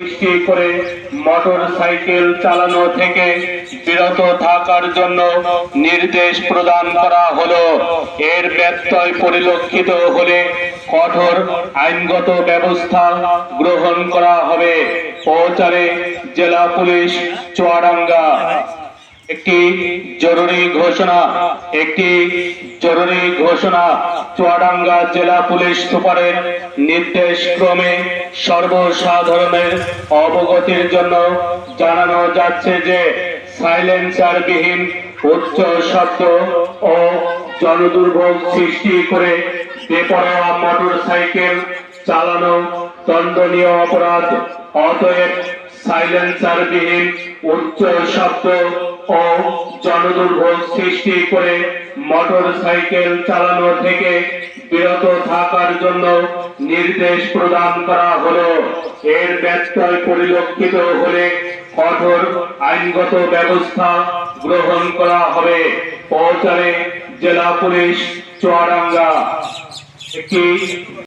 সৃষ্টি করে মোটরসাইকেল চালানো থেকে বিরত থাকার জন্য নির্দেশ প্রদান করা হলো। এর ব্যত্যয় পরিলক্ষিত হলে কঠোর আইনগত ব্যবস্থা গ্রহণ করা হবে। পৌঁছালে জেলা পুলিশ চুয়াডাঙ্গা। একটি জরুরি ঘোষণা চুয়াডাঙ্গা জেলা পুলিশ সুপারের নির্দেশ ক্রমে সর্বসাধারণের অবগতির জন্য জানানো যাচ্ছে যে সাইলেন্সার বিহীন উচ্চ শব্দ ও জনদুর্ভোগ সৃষ্টি করে বেপরোয়া মোটরসাইকেল চালানো দণ্ডনীয় অপরাধ। অতএব সাইলেন্সার বিহীন উচ্চ শব্দ ও জনদুর্ভোগ সৃষ্টি করে মোটরসাইকেল চালানো থেকে বিরত থাকার জন্য নির্দেশ প্রদান করা হলো। এর ব্যত্যয় পরিলক্ষিত হলে কঠোর আইনগত ব্যবস্থা গ্রহণ করা হবে। পৌঁছালে জেলা পুলিশ চুয়াডাঙ্গা। একটি